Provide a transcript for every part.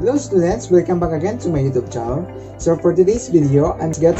Hello students, welcome back again to my YouTube channel. So for today's video, I'm get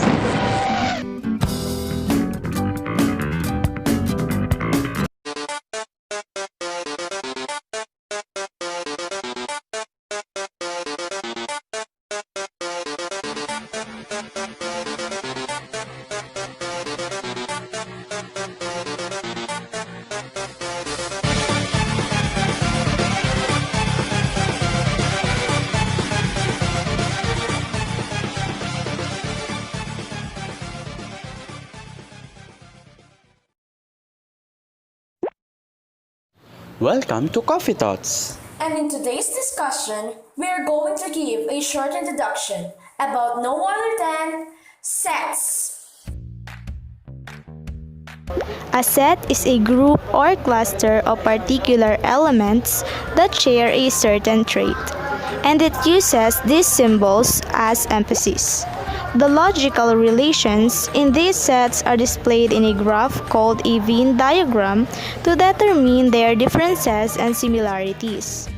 Welcome to Coffee Thoughts! And in today's discussion, we are going to give a short introduction about no other than sets. A set is a group or cluster of particular elements that share a certain trait, and it uses these symbols as emphasis. The logical relations in these sets are displayed in a graph called a Venn diagram to determine their differences and similarities.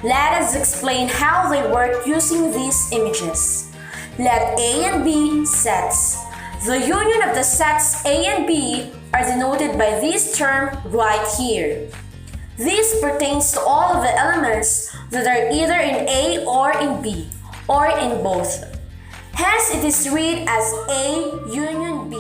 Let us explain how they work using these images. Let A and B sets. The union of the sets A and B are denoted by this term right here. This pertains to all of the elements that are either in A or in B, or in both. Hence, it is read as A union B.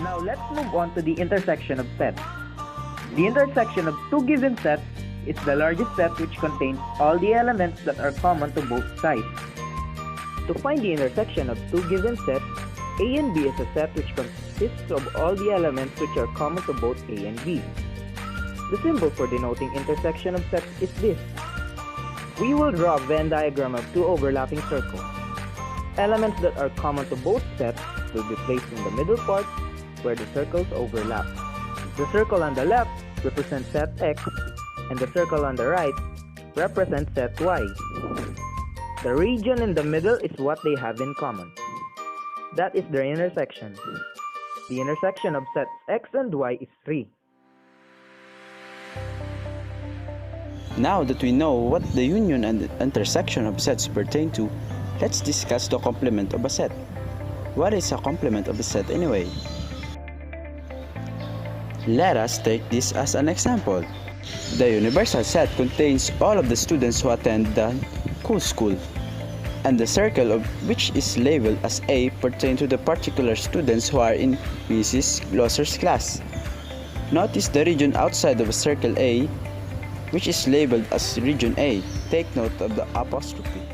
Now let's move on to the intersection of sets. The intersection of two given sets is the largest set which contains all the elements that are common to both sides. To find the intersection of two given sets, A and B is a set which consists of all the elements which are common to both A and B. The symbol for denoting intersection of sets is this. We will draw a Venn diagram of two overlapping circles. Elements that are common to both sets will be placed in the middle part where the circles overlap. The circle on the left represents set X, and the circle on the right represents set Y. The region in the middle is what they have in common. That is their intersection. The intersection of sets X and Y is 3. Now that we know what the union and the intersection of sets pertain to, let's discuss the complement of a set. What is a complement of a set anyway? Let us take this as an example. The universal set contains all of the students who attend the whole school, and the circle of which is labeled as A pertains to the particular students who are in Mrs. Glosser's class. Notice the region outside of a circle A, which is labeled as region A. Take note of the apostrophe.